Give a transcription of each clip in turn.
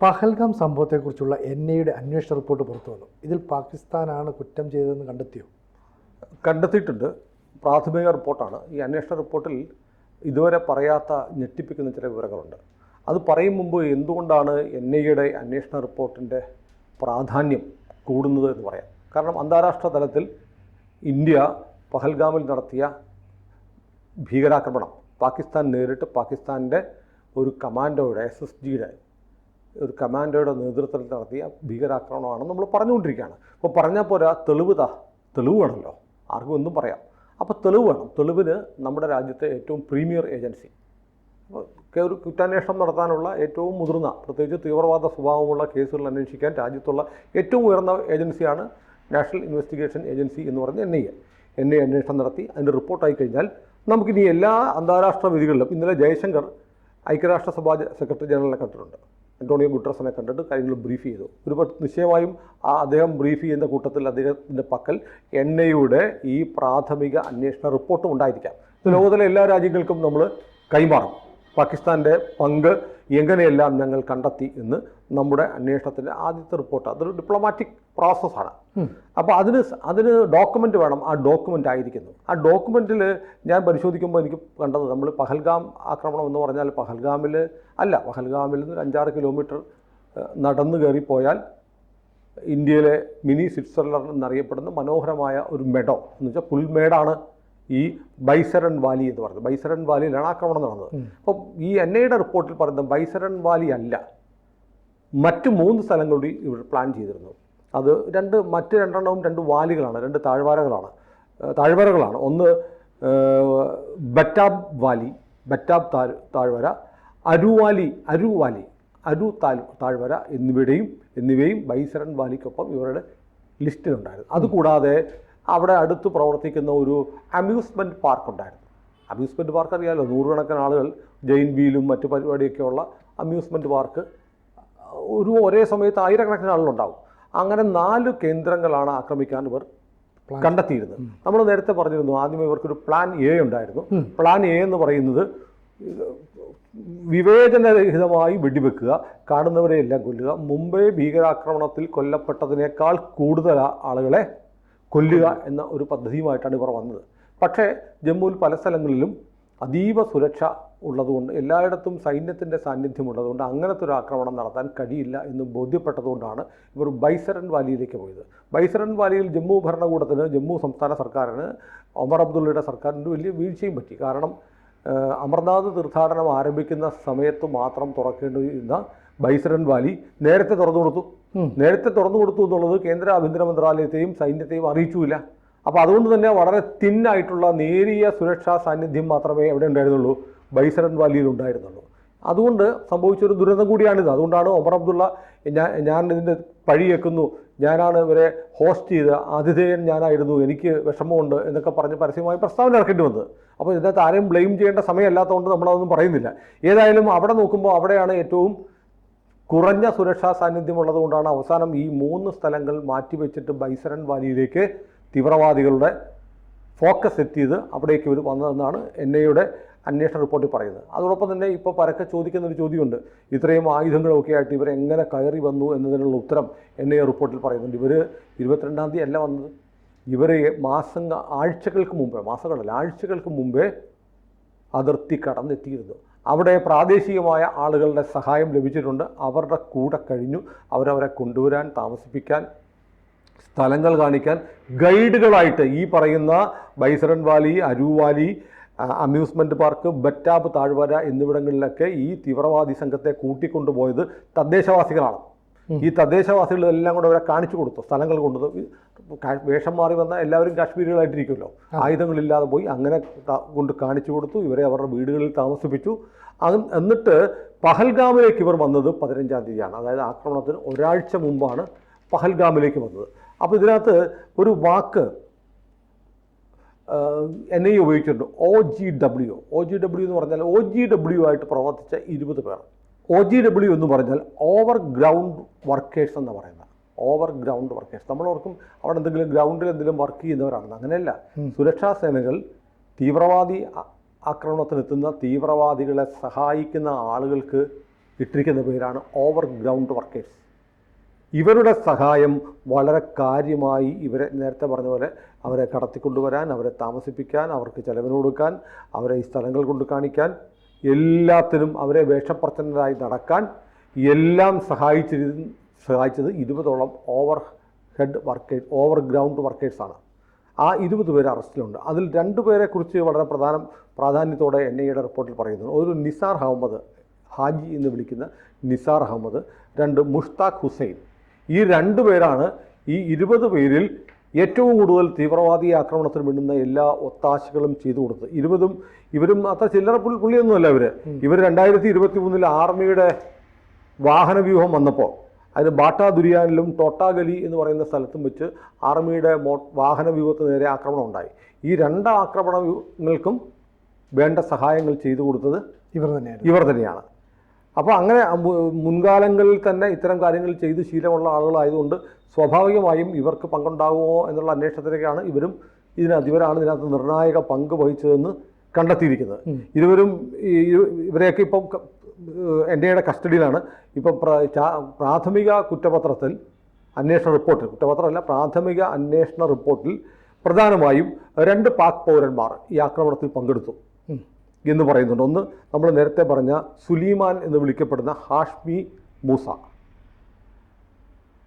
പഹൽഗാം സംഭവത്തെക്കുറിച്ചുള്ള NIAയുടെ അന്വേഷണ റിപ്പോർട്ട് പുറത്തു വന്നു. ഇതിൽ പാകിസ്ഥാനാണ് കുറ്റം ചെയ്തതെന്ന് കണ്ടെത്തിയോ? കണ്ടെത്തിയിട്ടുണ്ട്. പ്രാഥമിക റിപ്പോർട്ടാണ്. ഈ അന്വേഷണ റിപ്പോർട്ടിൽ ഇതുവരെ പറയാത്ത ഞെട്ടിപ്പിക്കുന്ന ചില വിവരങ്ങളുണ്ട്. അത് പറയും മുമ്പ് എന്തുകൊണ്ടാണ് NIAയുടെ അന്വേഷണ റിപ്പോർട്ടിൻ്റെ പ്രാധാന്യം കൂടുന്നത് എന്ന് പറയാം. കാരണം അന്താരാഷ്ട്ര തലത്തിൽ ഇന്ത്യ പഹൽഗാമിൽ നടത്തിയ ഭീകരാക്രമണം പാകിസ്ഥാൻ നേരിട്ട് പാകിസ്ഥാൻ്റെ ഒരു കമാൻഡോയുടെ SSGയുടെ ഒരു കമാൻഡോയുടെ നേതൃത്വത്തിൽ നടത്തിയ ഭീകരാക്രമണമാണ് നമ്മൾ പറഞ്ഞുകൊണ്ടിരിക്കുകയാണ്. അപ്പോൾ പറഞ്ഞാൽ പോരാ, തെളിവ് വേണമല്ലോ, ആർക്കും ഒന്നും പറയാം. അപ്പോൾ തെളിവ് വേണം. തെളിവിന് നമ്മുടെ രാജ്യത്തെ ഏറ്റവും പ്രീമിയർ ഏജൻസി, ഒരു കുറ്റാന്വേഷണം നടത്താനുള്ള ഏറ്റവും മുതിർന്ന, പ്രത്യേകിച്ച് തീവ്രവാദ സ്വഭാവമുള്ള കേസുകൾ അന്വേഷിക്കാൻ രാജ്യത്തുള്ള ഏറ്റവും ഉയർന്ന ഏജൻസിയാണ് നാഷണൽ ഇൻവെസ്റ്റിഗേഷൻ ഏജൻസി എന്ന് പറഞ്ഞ NIA അന്വേഷണം നടത്തി അതിൻ്റെ റിപ്പോർട്ടായി കഴിഞ്ഞാൽ നമുക്കിനി എല്ലാ അന്താരാഷ്ട്ര വിധികളിലും, ഇന്നലെ ജയശങ്കർ ഐക്യരാഷ്ട്രസഭാ സെക്രട്ടറി ജനറലിനെ കണ്ടിട്ടുണ്ട്, അന്റോണിയോ ഗുട്ടറസിനെ കണ്ടിട്ട് കാര്യങ്ങൾ ബ്രീഫ് ചെയ്തു. നിശ്ചയമായും അദ്ദേഹം ബ്രീഫ് ചെയ്യുന്ന കൂട്ടത്തിൽ അദ്ദേഹത്തിൻ്റെ പക്കൽ NIAയുടെ ഈ പ്രാഥമിക അന്വേഷണ റിപ്പോർട്ടും ഉണ്ടായിരിക്കാം. ഇത് ലോകത്തിലെ എല്ലാ രാജ്യങ്ങൾക്കും നമ്മൾ കൈമാറും. പാകിസ്ഥാൻ്റെ പങ്ക് എങ്ങനെയെല്ലാം ഞങ്ങൾ കണ്ടെത്തി എന്ന് നമ്മുടെ അന്വേഷണത്തിൻ്റെ ആദ്യത്തെ റിപ്പോർട്ട്. അതൊരു ഡിപ്ലോമാറ്റിക് പ്രോസസ്സാണ്. അപ്പോൾ അതിന് ഡോക്യുമെൻ്റ് വേണം. ആ ഡോക്യുമെൻ്റ് ആയിരിക്കുന്നു. ആ ഡോക്യുമെൻറ്റിൽ ഞാൻ പരിശോധിക്കുമ്പോൾ എനിക്ക് കണ്ടത്, നമ്മൾ പഹൽഗാം ആക്രമണം എന്ന് പറഞ്ഞാൽ പഹൽഗാമിൽ നിന്ന് 5-6 കിലോമീറ്റർ നടന്നു കയറിപ്പോയാൽ ഇന്ത്യയിലെ മിനി സ്വിറ്റ്സർലൻഡ് എന്നറിയപ്പെടുന്ന മനോഹരമായ ഒരു മെഡോ എന്ന് വെച്ചാൽ പുൽമേടാണ് ഈ ബൈസരൺ വാലി എന്ന് പറയുന്നത്. ബൈസരൺ വാലിയിലാണ് ആക്രമണം നടന്നത്. അപ്പം ഈ NIAയുടെ റിപ്പോർട്ടിൽ പറയുന്നത് ബൈസരൺ വാലി അല്ല, മറ്റ് 3 സ്ഥലങ്ങൾ കൂടി ഇവർ പ്ലാൻ ചെയ്തിരുന്നു. അത് മറ്റ് രണ്ടെണ്ണവും 2 വാലികളാണ്, 2 താഴ്വരകളാണ്. ഒന്ന് ബറ്റാബ് വാലി, ബറ്റാബ് താഴ്വര, അരു താഴ്വര എന്നിവയും ബൈസരൺ വാലിക്കൊപ്പം ഇവരുടെ ലിസ്റ്റിലുണ്ടായിരുന്നു. അതുകൂടാതെ അവിടെ അടുത്ത് പ്രവർത്തിക്കുന്ന ഒരു അമ്യൂസ്മെൻറ്റ് പാർക്ക് ഉണ്ടായിരുന്നു. അമ്യൂസ്മെൻറ്റ് പാർക്ക് അറിയാമല്ലോ, 100 ആളുകൾ ജെയിൻ വീലും മറ്റു പരിപാടിയൊക്കെയുള്ള അമ്യൂസ്മെൻറ്റ് പാർക്ക് ഒരേ സമയത്ത് 1000 ആളുകളുണ്ടാവും. അങ്ങനെ 4 കേന്ദ്രങ്ങളാണ് ആക്രമിക്കാൻ ഇവർ കണ്ടെത്തിയിരുന്നത്. നമ്മൾ നേരത്തെ പറഞ്ഞിരുന്നു, ആദ്യമേ ഇവർക്കൊരു പ്ലാൻ A ഉണ്ടായിരുന്നു. പ്ലാൻ A എന്ന് പറയുന്നത് വിവേചനരഹിതമായി വെടിവെക്കുക, കാണുന്നവരെയെല്ലാം കൊല്ലുക, മുംബൈ ഭീകരാക്രമണത്തിൽ കൊല്ലപ്പെട്ടതിനേക്കാൾ കൂടുതൽ ആളുകളെ കൊല്ലുക എന്ന ഒരു പദ്ധതിയുമായിട്ടാണ് ഇവർ വന്നത്. പക്ഷേ ജമ്മുവിൽ പല സ്ഥലങ്ങളിലും അതീവ സുരക്ഷ ഉള്ളതുകൊണ്ട്, എല്ലായിടത്തും സൈന്യത്തിൻ്റെ സാന്നിധ്യം ഉള്ളതുകൊണ്ട് അങ്ങനത്തെ ഒരു ആക്രമണം നടത്താൻ കഴിയില്ല എന്ന് ബോധ്യപ്പെട്ടതുകൊണ്ടാണ് ഇവർ ബൈസരൺ വാലിയിലേക്ക് പോയത്. ബൈസരൺ വാലിയിൽ ജമ്മു സംസ്ഥാന സർക്കാരിന്, ഒമർ അബ്ദുള്ളയുടെ സർക്കാരിന് വലിയ വീഴ്ചയും പറ്റി. കാരണം അമർനാഥ് തീർത്ഥാടനം ആരംഭിക്കുന്ന സമയത്ത് മാത്രം തുറക്കേണ്ടിയിരുന്ന ബൈസരൺ വാലി നേരത്തെ തുറന്നു കൊടുത്തു എന്നുള്ളത് കേന്ദ്ര ആഭ്യന്തര മന്ത്രാലയത്തെയും സൈന്യത്തെയും അറിയിച്ചില്ല. അപ്പോൾ അതുകൊണ്ട് തന്നെ വളരെ തിന്നായിട്ടുള്ള നേരിയ സുരക്ഷാ സാന്നിധ്യം മാത്രമേ എവിടെ ഉണ്ടായിരുന്നുള്ളൂ, ബൈസരൺ വാലിയിൽ ഉണ്ടായിരുന്നുള്ളൂ. അതുകൊണ്ട് സംഭവിച്ചൊരു ദുരന്തം കൂടിയാണിത്. അതുകൊണ്ടാണ് ഒമർ അബ്ദുള്ള ഞാൻ ഇതിൻ്റെ പഴിയേക്കുന്നു, ഞാനാണ് ഇവരെ ഹോസ്റ്റ് ചെയ്ത്, ആതിഥേയൻ ഞാനായിരുന്നു, എനിക്ക് വിഷമമുണ്ട് എന്നൊക്കെ പറഞ്ഞ് പരസ്യമായി പ്രസ്താവന ഇറക്കേണ്ടി വന്നത്. അപ്പോൾ ഇതിനകത്ത് ആരെയും ബ്ലെയിം ചെയ്യേണ്ട സമയമല്ലാത്തതുകൊണ്ട് നമ്മളതൊന്നും പറയുന്നില്ല. ഏതായാലും അവിടെ നോക്കുമ്പോൾ അവിടെയാണ് ഏറ്റവും കുറഞ്ഞ സുരക്ഷാ സാന്നിധ്യമുള്ളത് കൊണ്ടാണ് അവസാനം ഈ 3 സ്ഥലങ്ങൾ മാറ്റിവെച്ചിട്ട് ബൈസരൺ വാലിയിലേക്ക് തീവ്രവാദികളുടെ ഫോക്കസ് എത്തിയത്, അവിടേക്ക് ഇവർ വന്നതെന്നാണ് NIAയുടെ അന്വേഷണ റിപ്പോർട്ടിൽ പറയുന്നത്. അതോടൊപ്പം തന്നെ ഇപ്പോൾ പരക്കെ ചോദിക്കുന്നൊരു ചോദ്യമുണ്ട്, ഇത്രയും ആയുധങ്ങളൊക്കെ ആയിട്ട് ഇവർ എങ്ങനെ കയറി വന്നു എന്നതിനുള്ള ഉത്തരം NIA റിപ്പോർട്ടിൽ പറയുന്നുണ്ട്. ഇവർ 22-ാം തീയതി അല്ല വന്നത്, ഇവർ ആഴ്ചകൾക്ക് മുമ്പേ അതിർത്തി കടന്നെത്തിയിരുന്നു. അവിടെ പ്രാദേശികമായ ആളുകളുടെ സഹായം ലഭിച്ചിട്ടുണ്ട്. അവരുടെ കൂടെ കഴിഞ്ഞു. അവരവരെ കൊണ്ടുവരാൻ, താമസിപ്പിക്കാൻ, സ്ഥലങ്ങൾ കാണിക്കാൻ ഗൈഡുകളായിട്ട് ഈ പറയുന്ന Baisaran valley, Aru valley, amusement park, Betaab താഴ്വര എന്നിവിടങ്ങളിലൊക്കെ ഈ തീവ്രവാദി സംഘത്തെ കൂട്ടിക്കൊണ്ടുപോയത് തദ്ദേശവാസികളാണ്. ഈ തദ്ദേശവാസികളെല്ലാം കൂടെ അവരെ കാണിച്ചു കൊടുത്തു, സ്ഥലങ്ങൾ കൊണ്ടുപോയി. വേഷം മാറി വന്ന എല്ലാവരും കാശ്മീരികളായിട്ടിരിക്കുമല്ലോ, ആയുധങ്ങളില്ലാതെ പോയി അങ്ങനെ കൊണ്ട് കാണിച്ചു കൊടുത്തു. ഇവരെ അവരുടെ വീടുകളിൽ താമസിപ്പിച്ചു. എന്നിട്ട് പഹൽഗാമിലേക്ക് ഇവർ വന്നത് 15-ാം തീയതിയാണ്. അതായത് ആക്രമണത്തിന് ഒരാഴ്ച മുമ്പാണ് പഹൽഗാമിലേക്ക് വന്നത്. അപ്പോൾ ഇതിനകത്ത് ഒരു വാക്ക് NIA ഉപയോഗിച്ചിട്ടുണ്ട്, OGW എന്ന് പറഞ്ഞാൽ OGW ആയിട്ട് പ്രവർത്തിച്ച 20 പേർ. OGW എന്ന് പറഞ്ഞാൽ ഓവർ ഗ്രൗണ്ട് വർക്കേഴ്സ് എന്ന് പറയുന്നത്. നമ്മൾ ഓർക്കും അവിടെ എന്തെങ്കിലും ഗ്രൗണ്ടിൽ എന്തെങ്കിലും വർക്ക് ചെയ്യുന്നവരാണെന്ന്. അങ്ങനെയല്ല. സുരക്ഷാ സേനകൾ തീവ്രവാദി ആക്രമണത്തിനെത്തുന്ന തീവ്രവാദികളെ സഹായിക്കുന്ന ആളുകൾക്ക് ഇട്ടിരിക്കുന്ന പേരാണ് ഓവർ ഗ്രൗണ്ട് വർക്കേഴ്സ്. ഇവരുടെ സഹായം വളരെ കാര്യമായി ഇവരെ നേരത്തെ പറഞ്ഞ പോലെ അവരെ കടത്തിക്കൊണ്ടുവരാൻ, അവരെ താമസിപ്പിക്കാൻ, അവർക്ക് ചെലവിന് കൊടുക്കാൻ, അവരെ ഈ സ്ഥലങ്ങൾ കൊണ്ട് കാണിക്കാൻ, എല്ലാത്തിനും അവരെ വേഷപ്രച്ഛന്നരായി നടക്കാൻ എല്ലാം സഹായിച്ചത് 20ഓളം ഓവർ ഗ്രൗണ്ട് വർക്കേഴ്സാണ്. ആ 20 പേര് അറസ്റ്റിലുണ്ട്. അതിൽ 2 പേരെക്കുറിച്ച് വളരെ പ്രാധാന്യത്തോടെ NIA റിപ്പോർട്ടിൽ പറയുന്നു. ഒരു നിസാർ അഹമ്മദ്, ഹാജി എന്ന് വിളിക്കുന്ന നിസാർ അഹമ്മദ്, 2 മുഷ്താഖ് ഹുസൈൻ. ഈ 2 പേരാണ് ഈ 20 പേരിൽ ഏറ്റവും കൂടുതൽ തീവ്രവാദി ആക്രമണത്തിന് വേണ്ടുന്ന എല്ലാ ഒത്താശകളും ചെയ്തു കൊടുത്തത്. ഇവരും അത്ര ചില്ലറ പുള്ളിയൊന്നുമല്ല. ഇവർ 2023 ആർമിയുടെ വാഹനവ്യൂഹം വന്നപ്പോൾ അതിന് ബാട്ടാ ദുരിയാനിലും ടോട്ടാഗലി എന്ന് പറയുന്ന സ്ഥലത്തും വെച്ച് ആർമിയുടെ വാഹനവ്യൂഹത്തിന് നേരെ ആക്രമണം ഉണ്ടായി. ഈ 2 ആക്രമണങ്ങൾക്കും വേണ്ട സഹായങ്ങൾ ചെയ്തു കൊടുത്തത് ഇവർ തന്നെയാണ്. അപ്പോൾ അങ്ങനെ മുൻകാലങ്ങളിൽ തന്നെ ഇത്തരം കാര്യങ്ങൾ ചെയ്ത് ശീലമുള്ള ആളുകളായതുകൊണ്ട് സ്വാഭാവികമായും ഇവർക്ക് പങ്കുണ്ടാകുമോ എന്നുള്ള അന്വേഷണത്തിലേക്കാണ് ഇവരാണ് ഇതിനകത്ത് നിർണായക പങ്ക് വഹിച്ചതെന്ന് കണ്ടെത്തിയിരിക്കുന്നത്. ഇവരെയൊക്കെ ഇപ്പം NIAയുടെ കസ്റ്റഡിയിലാണ്. ഇപ്പം പ്രാഥമിക കുറ്റപത്രത്തിൽ പ്രാഥമിക അന്വേഷണ റിപ്പോർട്ടിൽ പ്രധാനമായും 2 പാക് പൗരന്മാർ ഈ ആക്രമണത്തിൽ പങ്കെടുത്തു എന്ന് പറയുന്നുണ്ട്. ഒന്ന് നമ്മൾ നേരത്തെ പറഞ്ഞ സുലൈമാൻ എന്ന് വിളിക്കപ്പെടുന്ന ഹാഷ്മി മൂസ,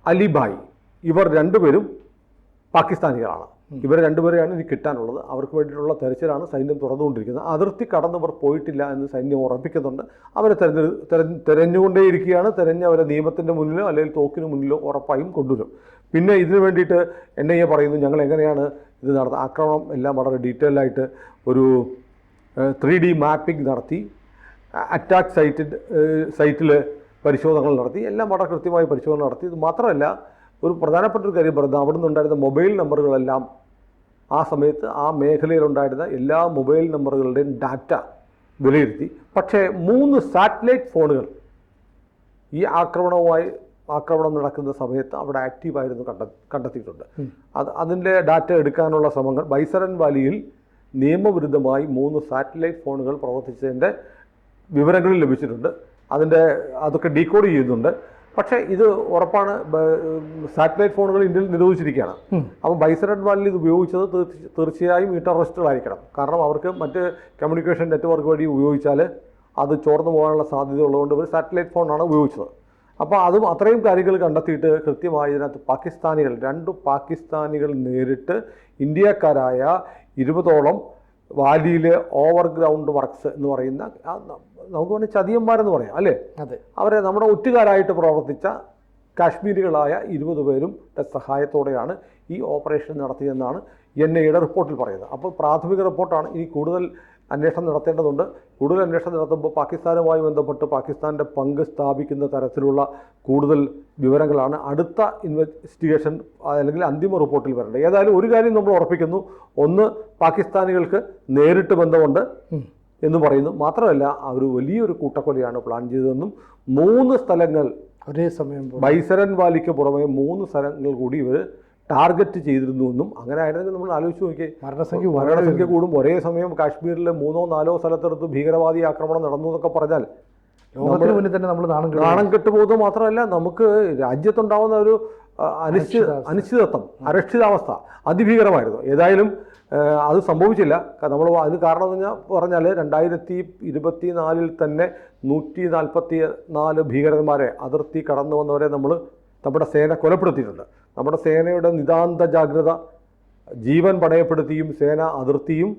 അലിബായി, ഇവർ 2 പേരും പാകിസ്ഥാനികളാണ്. ഇവർ 2 പേരെയാണ് ഇനി കിട്ടാനുള്ളത്. അവർക്ക് വേണ്ടിയിട്ടുള്ള തെരച്ചിലാണ് സൈന്യം തുടർന്നുകൊണ്ടിരിക്കുന്നത്. അതിർത്തി കടന്നവർ പോയിട്ടില്ല എന്ന് സൈന്യം ഉറപ്പിക്കുന്നുണ്ട്. അവരെ തെരഞ്ഞുകൊണ്ടേയിരിക്കുകയാണ്. അവരെ നിയമത്തിൻ്റെ മുന്നിലോ അല്ലെങ്കിൽ തോക്കിന് മുന്നിലോ ഉറപ്പായും കൊണ്ടുവരും. പിന്നെ ഇതിനു വേണ്ടിയിട്ട് NIA പറയുന്നു, ഞങ്ങൾ എങ്ങനെയാണ് ഇത് നടത്തുന്നത്. ആക്രമണം എല്ലാം വളരെ ഡീറ്റെയിൽഡായിട്ട് ഒരു 3D മാപ്പിംഗ് നടത്തി, അറ്റാക്ക് സൈറ്റിൽ പരിശോധനകൾ നടത്തി, എല്ലാം വളരെ കൃത്യമായി പരിശോധന നടത്തി. ഇത് മാത്രമല്ല, ഒരു പ്രധാനപ്പെട്ട ഒരു കാര്യം പറയുന്നത്, അവിടെ നിന്നുണ്ടായിരുന്ന മൊബൈൽ നമ്പറുകളെല്ലാം ആ സമയത്ത് ആ മേഖലയിലുണ്ടായിരുന്ന എല്ലാ മൊബൈൽ നമ്പറുകളുടെയും ഡാറ്റ വിലയിരുത്തി. പക്ഷേ 3 സാറ്റലൈറ്റ് ഫോണുകൾ ഈ ആക്രമണം നടക്കുന്ന സമയത്ത് അവിടെ ആക്റ്റീവായിരുന്നു കണ്ടെത്തിയിട്ടുണ്ട്. അതിൻ്റെ ഡാറ്റ എടുക്കാനുള്ള ശ്രമങ്ങൾ ബൈസരൻ വാലിയിൽ നിയമവിരുദ്ധമായി 3 സാറ്റലൈറ്റ് ഫോണുകൾ പ്രവർത്തിച്ചതിൻ്റെ വിവരങ്ങൾ ലഭിച്ചിട്ടുണ്ട്. അതൊക്കെ ഡീകോഡ് ചെയ്യുന്നുണ്ട്. പക്ഷേ ഇത് ഉറപ്പാണ്, സാറ്റലൈറ്റ് ഫോണുകൾ ഇന്ത്യയിൽ നിരോധിച്ചിരിക്കുകയാണ്. അപ്പോൾ ബൈസരൻ വാലിൽ ഇത് ഉപയോഗിച്ചത് തീർച്ചയായും ടെററിസ്റ്റുകളായിരിക്കണം. കാരണം അവർക്ക് മറ്റ് കമ്മ്യൂണിക്കേഷൻ നെറ്റ്വർക്ക് വഴി ഉപയോഗിച്ചാൽ അത് ചോർന്നു പോകാനുള്ള സാധ്യത ഉള്ളതുകൊണ്ട് ഒരു സാറ്റലൈറ്റ് ഫോണാണ് ഉപയോഗിച്ചത്. അപ്പോൾ അതും അത്രയും കാര്യങ്ങൾ കണ്ടെത്തിയിട്ട് കൃത്യമായി ഇതിനകത്ത് 2 പാകിസ്ഥാനികൾ നേരിട്ട് ഇന്ത്യക്കാരായ 20ഓളം വാലിയിലെ ഓവർ ഗ്രൗണ്ട് വർക്ക്സ് എന്ന് പറയുന്ന, നമുക്ക് വേണമെങ്കിൽ ചതിയന്മാരെന്ന് പറയാം അല്ലേ, അവരെ നമ്മുടെ ഒറ്റുകാരായിട്ട് പ്രവർത്തിച്ച കാശ്മീരികളായ 20 പേരും സഹായത്തോടെയാണ് ഈ ഓപ്പറേഷൻ നടത്തിയെന്നാണ് NIAയുടെ റിപ്പോർട്ടിൽ പറയുന്നത്. അപ്പോൾ പ്രാഥമിക റിപ്പോർട്ടാണ്. ഇനി കൂടുതൽ അന്വേഷണം നടത്തേണ്ടതുണ്ട്. കൂടുതൽ അന്വേഷണം നടത്തുമ്പോൾ പാകിസ്ഥാനുമായി ബന്ധപ്പെട്ട് പാകിസ്ഥാൻ്റെ പങ്ക് സ്ഥാപിക്കുന്ന തരത്തിലുള്ള കൂടുതൽ വിവരങ്ങളാണ് അടുത്ത ഇൻവെസ്റ്റിഗേഷൻ അല്ലെങ്കിൽ അന്തിമ റിപ്പോർട്ടിൽ വരേണ്ടത്. ഏതായാലും ഒരു കാര്യം നമ്മൾ ഉറപ്പിക്കുന്നു, ഒന്ന്, പാകിസ്ഥാനികൾക്ക് നേരിട്ട് ബന്ധമുണ്ട് എന്ന് പറയുന്നു. മാത്രമല്ല, അവർ വലിയൊരു കൂട്ടക്കൊലയാണ് പ്ലാൻ ചെയ്തതെന്നും 3 സ്ഥലങ്ങൾ ഒരേ സമയം ബൈസരൻ വാലിക്ക് പുറമെ 3 സ്ഥലങ്ങൾ കൂടി ഇവർ ടാർഗറ്റ് ചെയ്തിരുന്നുവെന്നും, അങ്ങനെ ആയിരുന്നെങ്കിൽ നമ്മൾ ആലോചിച്ച് നോക്കിയേ, മരണസംഖ്യ കൂടും. ഒരേ സമയം കാശ്മീരിലെ 3-4 സ്ഥലത്തെടുത്ത് ഭീകരവാദി ആക്രമണം നടന്നു എന്നൊക്കെ പറഞ്ഞാൽ മുന്നിൽ തന്നെ നമ്മൾ നാണം കെട്ടുപോകുന്നത് മാത്രമല്ല, നമുക്ക് രാജ്യത്തുണ്ടാവുന്ന ഒരു അനിശ്ചിതത്വം, അരക്ഷിതാവസ്ഥ അതിഭീകരമായിരുന്നു. ഏതായാലും അത് സംഭവിച്ചില്ല. അതിന് കാരണം എന്ന് പറഞ്ഞാൽ 2024 തന്നെ 144 ഭീകരന്മാരെ, അതിർത്തി കടന്നു വന്നവരെ നമ്മുടെ സേന കൊലപ്പെടുത്തിയിട്ടുണ്ട്. നമ്മുടെ സേനയുടെ നിതാന്ത ജാഗ്രത, ജീവൻ പണയപ്പെടുത്തിയും സേന അതിർത്തിയും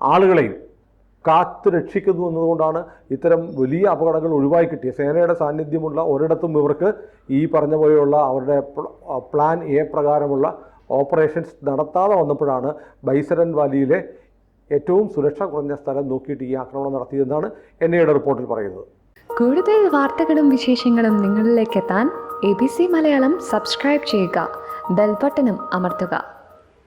ആളുകളെയും കാത്തു രക്ഷിക്കുന്നു എന്നതുകൊണ്ടാണ് ഇത്തരം വലിയ അപകടങ്ങൾ ഒഴിവായി കിട്ടിയത്. സേനയുടെ സാന്നിധ്യമുള്ള ഒരിടത്തും ഇവർക്ക് ഈ പറഞ്ഞ പോലെയുള്ള അവരുടെ പ്ലാൻ എ പ്രകാരമുള്ള ഓപ്പറേഷൻസ് നടത്താതെ വന്നപ്പോഴാണ് ബൈസരൻ വാലിയിലെ ഏറ്റവും സുരക്ഷ കുറഞ്ഞ സ്ഥലം നോക്കിയിട്ട് ഈ ആക്രമണം നടത്തിയതെന്നാണ് NIAയുടെ റിപ്പോർട്ടിൽ പറയുന്നത്. കൂടുതൽ വാർത്തകളും വിശേഷങ്ങളും നിങ്ങളിലേക്ക് എത്താൻ ABC മലയാളം സബ്സ്ക്രൈബ് ചെയ്യുക, ബെൽ ബട്ടണും അമർത്തുക.